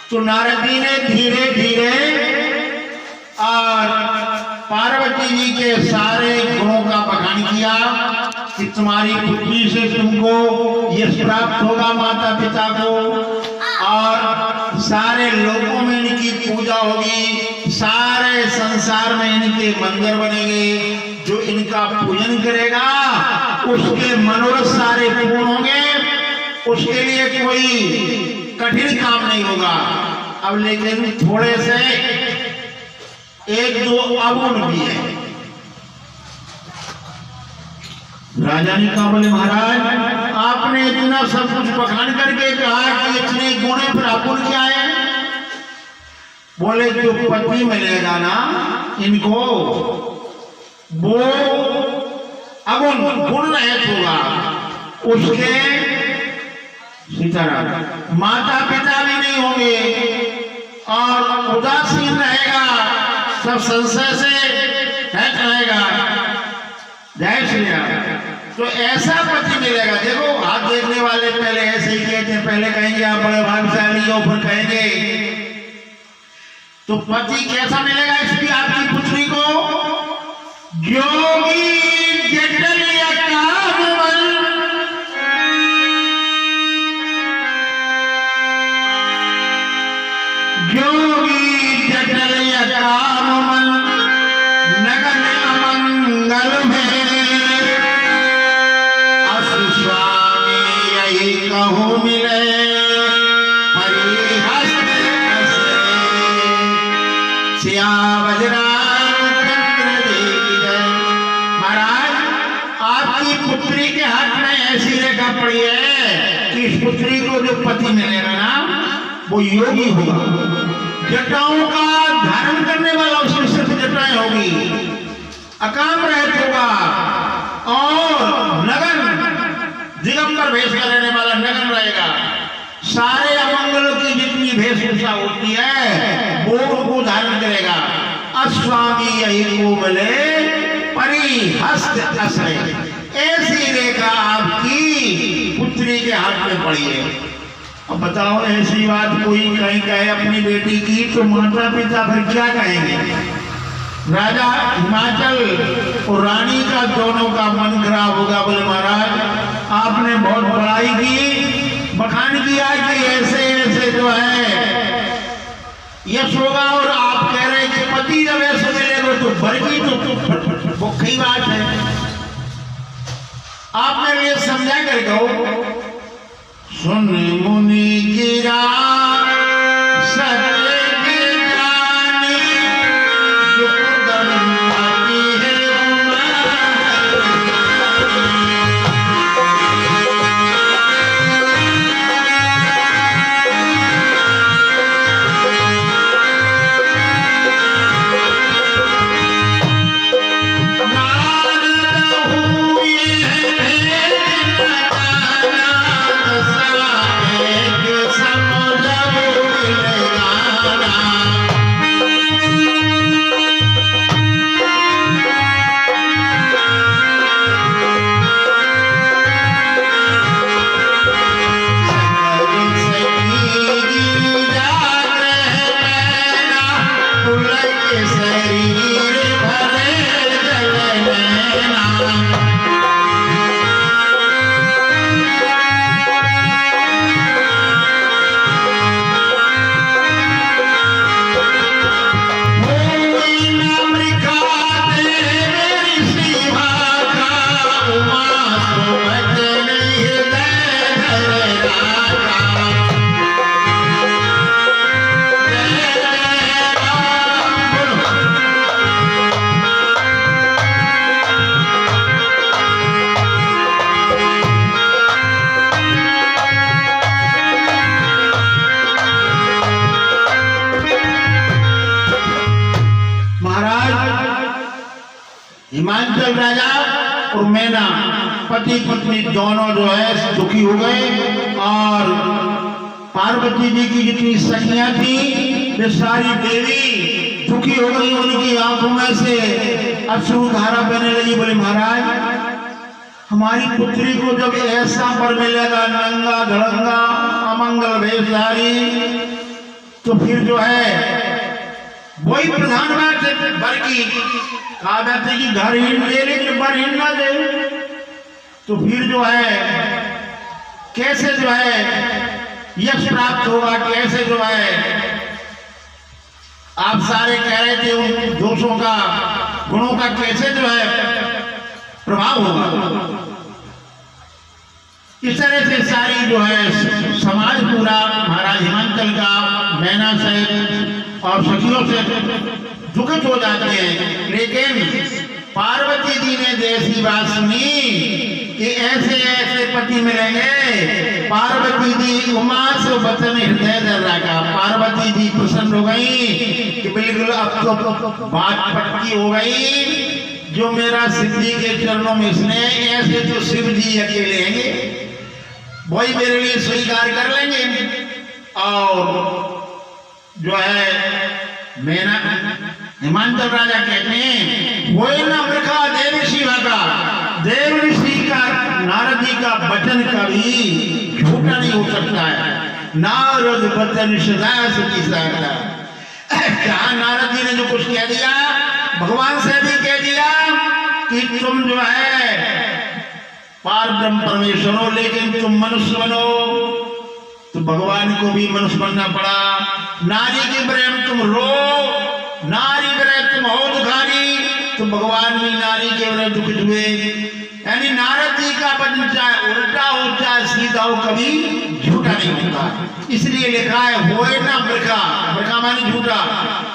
तो नारद जी ने धीरे धीरे और पार्वती जी के सारे गुणों का बखान किया कि तुम्हारी पुत्री से तुमको यश प्राप्त होगा, माता पिता को, और सारे लोगों में इनकी पूजा होगी, सारे संसार में इनके मंदिर बनेंगे, जो इनका पूजन करेगा उसके मनोरथ सारे पूर्ण होंगे, उसके लिए कोई कठिन काम नहीं होगा। अब लेकिन थोड़े से एक दो अवगुण भी है। राजा ने कहा, बोले महाराज आपने इतना सब कुछ बखान करके कहा कि इतने गुण पर अवगुण क्या है? बोले जो पति मिलेगा ना इनको वो अवगुण गुण रहित होगा, उसके सीताराम माता पिता भी नहीं होंगे और उदासीन रहेगा, सब संशय से रहित रहेगा। जय श्री राम। तो ऐसा पति मिलेगा। देखो हाथ देखने वाले पहले ऐसे ही कहते हैं, पहले कहेंगे आप बड़े भाग्यशाली हो, फिर कहेंगे तो पति कैसा मिलेगा इसकी आपकी पुत्री को? योगी जटल योगी जटल काममल नगन अमंगल में असु स्वामी यही कहूँ मिले परिहस्त सियावज रामचंद्र देवी जय। महाराज आपकी पुत्री के हाथ में ऐसी रेखा पड़ी है कि इस पुत्री को जो पति मिलेगा ना वो योगी होगा, जटाओं का धारण करने वाला, उसकी सिर्फ जटाएं होगी, अकाम रहित होगा और नगन दिगंबर वेश का रहने वाला नगन रहेगा। सारे अमंगलों की जितनी वेशभूषा होती है वो उनको धारण करेगा। अस्वामी यही को मिले परिहस्त आश्रय। ऐसी रेखा आपकी पुत्री के हाथ में पड़ी है। अब बताओ ऐसी बात कोई कहीं कहे अपनी बेटी की तो माता पिता फिर क्या कहेंगे? राजा हिमाचल और रानी का दोनों का मन खराब होगा। बोले महाराज आपने बहुत बड़ाई की, बखान किया कि ऐसे ऐसे जो है यश होगा, और आप कह रहे हैं कि पति जब ऐसे मिलेगा तो वर्गी तो मुख्य बात है। आप मेरे लिए कर गो सुन मुनि गिरा सत्य की जानी जो दंपति है हिमांचल राजा और मैना पति पत्नी दोनों जो है दुखी हो गए और पार्वती जी की जितनी सखियां थी वे सारी देवी दुखी हो गई। उनकी आंखों में से अश्रु धारा बहने लगी। बोले महाराज हमारी पुत्री को जब ऐसा पर मिलेगा नंगा धड़ंगा अमंगल वेशधारी तो फिर जो है वही प्रधान बात है बर की कहा जाता है कि घर हीन दे लेकिन बर हीन ना दे तो फिर जो है कैसे जो है यश प्राप्त होगा, कैसे जो है आप सारे कह रहे थे उन दोषों का गुणों का कैसे जो है प्रभाव होगा। इस तरह से सारी जो है समाज पूरा महाराज हिमांचल का मैना से और सखियों से दुखित हो जाते हैं। लेकिन पार्वती जी ने जैसी बात सुनी कि ऐसे ऐसे पति मिलेंगे, पार्वती जी उमा से वचन हृदय दर्रा का पार्वती जी प्रसन्न हो गई कि बिल्कुल अब तो बात पक्की हो गई। जो मेरा शिव जी के चरणों में इसने ऐसे तो शिव जी अकेले हैं वही मेरे लिए स्वीकार कर लेंगे। और जो है मैना हिमांचल राजा कहते हैं वही ना मृखा देव शिवा का देव ऋषि का नारद जी का वचन कभी झूठा नहीं हो सकता है। नारद वचन सदा सची सकता। क्या नारद जी ने जो कुछ कह दिया भगवान से भी कह दिया कि तुम जो है पारब्रह्म परमेश्वर हो लेकिन तुम मनुष्य बनो, तो भगवान को भी मनुष्य बनना पड़ा। नारी के प्रेम तुम रो, नारी प्रेम तुम हो दुखारी, तो भगवान भी नारी के प्रेम दुखित हुए। यानी नारद जी का वचन चाहे उल्टा हो चाहे सीधा हो कभी झूठा नहीं होता। इसलिए लिखा है होए ना मृखा, मृखा माने झूठा।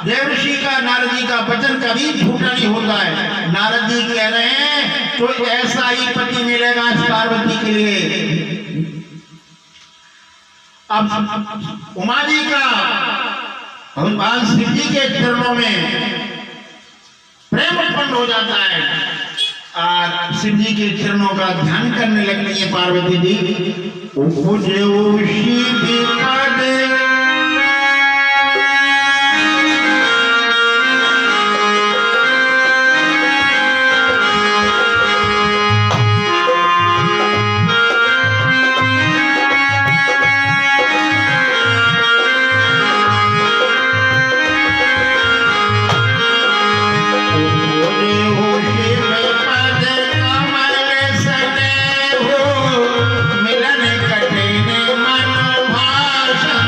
देव ऋषि का नारद जी का वचन कभी झूठा नहीं होता है। नारद जी कह रहे हैं तो ऐसा ही पति मिलेगा पार्वती के लिए। अब उमा जी का भगवान शिव जी के चरणों में प्रेम उत्पन्न हो जाता है और शिव जी के चरणों का ध्यान करने लगती है पार्वती जी। मिलन कठिन मन भाषण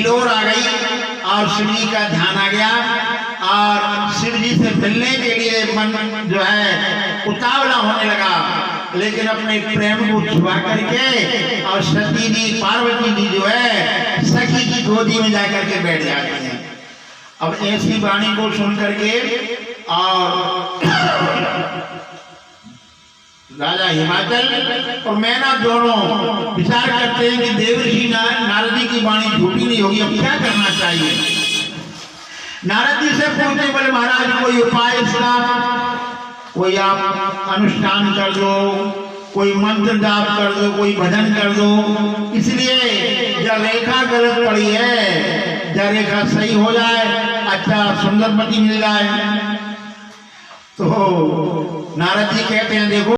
ओर आ गई और शिव जी का ध्यान आ गया और शिव जी से मिलने के लिए मन जो है उतावला होने लगा, लेकिन अपने प्रेम को छुपा करके और सती जी पार्वती जी जो है सखी की गोदी में जाकर के बैठ जाती हैं। अब ऐसी वाणी को सुन करके और राजा हिमाचल और मैना दोनों विचार करते हैं कि देवर्षि नारद जी की वाणी झूठी नहीं होगी, अब क्या करना चाहिए। नारद जी से पूछते, बोले महाराज कोई उपाय इसका, कोई आप अनुष्ठान कर दो, कोई मंत्र जाप कर दो, कोई भजन कर दो, इसलिए जब रेखा गलत पड़ी है, जब रेखा सही हो जाए, अच्छा सुंदर पति मिल जाए। तो नारद जी कहते हैं देखो